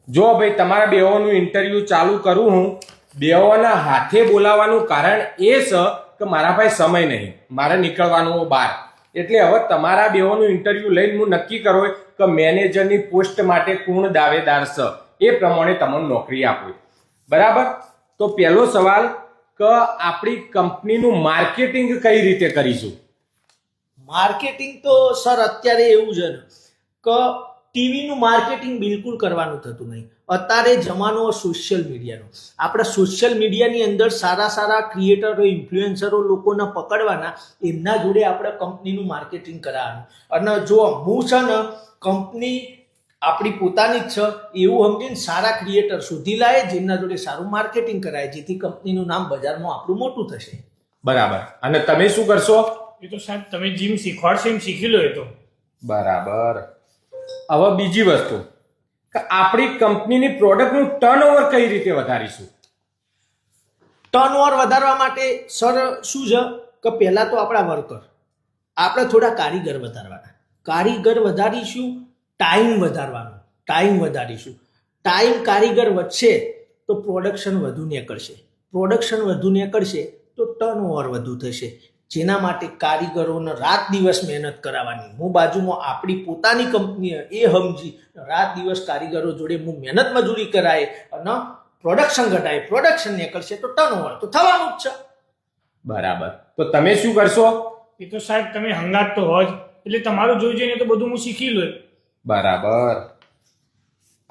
જો ભાઈ તમારા બેઓનું ઇન્ટરવ્યુ ચાલુ કરું હું, બેઓના હાથે બોલાવવાનું કારણ એ છે કે મારા પાસે સમય નહીં, મારે નીકળવાનું બહાર. એટલે હવે તમારા બેઓનું ઇન્ટરવ્યુ લઈને હું નક્કી કરો કે મેનેજરની પોસ્ટ માટે કોણ દાવેદાર છે, એ પ્રમાણે તમને નોકરી આપું. બરાબર? તો પહેલો સવાલ કે આપણી કંપનીનું માર્કેટિંગ કઈ રીતે કરીશું? માર્કેટિંગ તો સર અત્યારે એવું છે ને કે ટીવીનું માર્કેટિંગ બિલકુલ કરવાનું થતું નહીં. અત્યારે જમાનો સોશિયલ મીડિયાનો. આપણે સોશિયલ મીડિયાની અંદર સારા સારા ક્રિએટરો, ઇન્ફ્લુએન્સરો લોકોને પકડવાના, એમના જોડે આપણે કંપનીનું માર્કેટિંગ કરાવવાનું. અને જો હું છે ને કંપની આપણી પોતાની જ છે એવું સમજીને સારા ક્રિએટર શોધી લાવે, જેમના જોડે સારું માર્કેટિંગ કરાય, જેથી કંપનીનું નામ બજારમાં આપણું મોટું થશે. બરાબર. અને તમે શું કરશો? એ તો સાહેબ તમે જીમ શીખવાડશો એમ શીખી લો. એ તો બરાબર. હવે બીજી વસ્તુ કે આપણી કંપનીની પ્રોડક્ટનું ટર્નઓવર કઈ રીતે વધારીશું? ટર્નઓવર વધારવા માટે સર શું છે કે પહેલા તો આપણા વર્કર, આપણે થોડા કારીગર વધારવાના. કારીગર વધારીશું, ટાઈમ વધારવાનો, ટાઈમ વધારીશું. ટાઈમ કારીગર વધશે તો પ્રોડક્શન વધુ નીકળશે, પ્રોડક્શન વધુ નીકળશે તો ટર્નઓવર વધુ થશે. જેના માટે કારીગરોને રાત દિવસ મહેનત કરાવવાની. હું બાજુમાં આપણી પોતાની કંપની એ સમજી રાત દિવસ કારીગરો જોડે હું મહેનત મજૂરી કરાય અને પ્રોડક્શન ઘટાય, પ્રોડક્શન નીકળશે તો ટર્નઓવર તો થવાનું જ છે. બરાબર. તો તમે શું કરશો? એ તો સાહેબ તમે હંગાત તો હોય જ, એટલે તમારું જોઈ જોઈને તો બધું હું શીખી લો. બરાબર.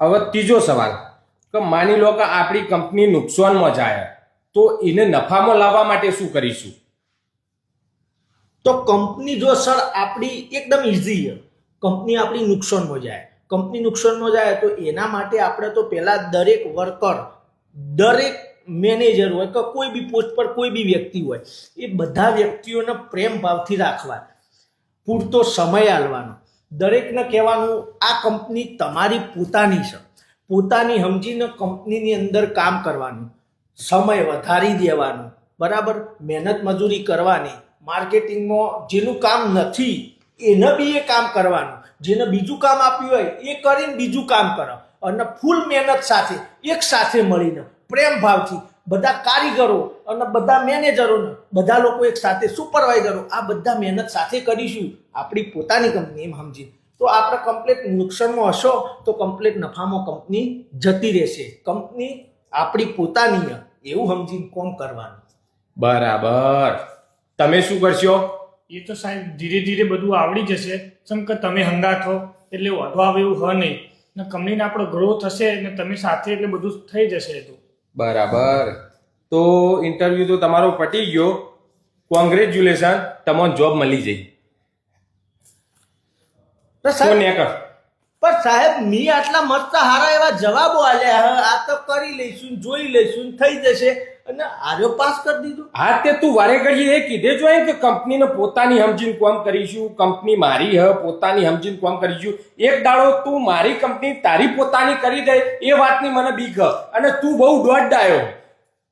હવે ત્રીજો સવાલ કે માની લો કે આપણી કંપની નુકસાનમાં જાય તો એને નફામાં લાવવા માટે શું કરીશું? તો કંપની જો સર આપણી એકદમ ઇઝી છે. કંપની આપણી નુકસાનમાં જાય, કંપની નુકસાનમાં જાય તો એના માટે આપણે તો પહેલા દરેક વર્કર, દરેક મેનેજર હોય કે કોઈ બી પોસ્ટ પર કોઈ બી વ્યક્તિ હોય, એ બધા વ્યક્તિઓને પ્રેમ ભાવથી રાખવા, પૂરતો સમય આલવાનો, દરેકને કહેવાનું આ કંપની તમારી પોતાની છે, પોતાની સમજીને કંપનીની અંદર કામ કરવાનું, સમય વધારી દેવાનો, બરાબર, મહેનત મજૂરી કરવાની. માર્કેટિંગમાં જેનું કામ નથી એને બી એ કામ કરવાનું, જેને બીજું કામ આપ્યું હોય એ કરીને બીજું કામ કરો, અને ફૂલ મહેનત સાથે એક સાથે મળીને પ્રેમ ભાવથી બધા કારીગરો અને બધા મેનેજરોને બધા લોકો એક સાથે, સુપરવાઇઝરો, આ બધા મહેનત સાથે કરીશું આપણી પોતાની કંપની એમ સમજી, તો આપણે કમ્પ્લીટ નુકસાનમાં હશો તો કમ્પ્લીટ નફામાં કંપની જતી રહેશે. કંપની આપણી પોતાની એવું સમજીને કોમ કરવાનું. બરાબર. તમે શું કરશો? એ તો સાહેબ ધીરે ધીરે બધું આવડી જશે. જેમ કે તમે હંગાત હો એટલે વધુ આવે એવું હ નહીં, ને કંપનીને આપણો ગ્રો થશે ને તમે સાથે એટલે બધું થઈ જશે. એ તો બરાબર. તો ઇન્ટરવ્યુ તો તમારો પટી ગયો. કોંગ્રેચ્યુલેશન, તમને જોબ મળી જઈ. તો તો સાહેબ નેકર. પણ સાહેબ મી આટલા મસ્ત સારા એવા જવાબો આલ્યા, આ તો કરી લઈશું, જોઈ લઈશું, થઈ જશે, અને આર્યો પાસ કરી દીધું. હા, તે તું વારે ઘડીએ એ કીધે જોઈએ કે કંપનીને પોતાની સમજીને કામ કરીશું, કંપની મારી હ, પોતાની સમજીને કામ કરીશું. એક દાડો તું મારી કંપની તારી પોતાની કરી દે એ વાતની મને બીક હ. અને તું બહુ દોઢ ડાયો.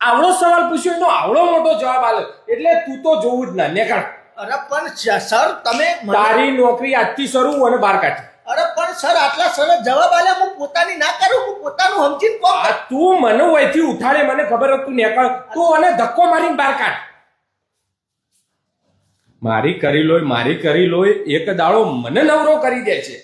આવડો સવાલ પૂછ્યો એનો આવડો મોટો જવાબ આલે એટલે તું તો જોવું જ ના. નેકળ. અરે પણ સર તમે તારી નોકરી આજથી શરૂ અને બહાર કાઢી. અરે પણ સર આટલા સરસ જવાબ આલ્યા, હું પોતાની ના કરું, હું પોતાનું સમજીને કોમ આ તું મને વયથી ઉઠાડે, મને ખબર હતું નેકળ. તું અને ધક્કો મારીને બહાર કાઢ. મારી કરી લોય, મારી કરી લોય એક દાડો મને નવરો કરી દે છે.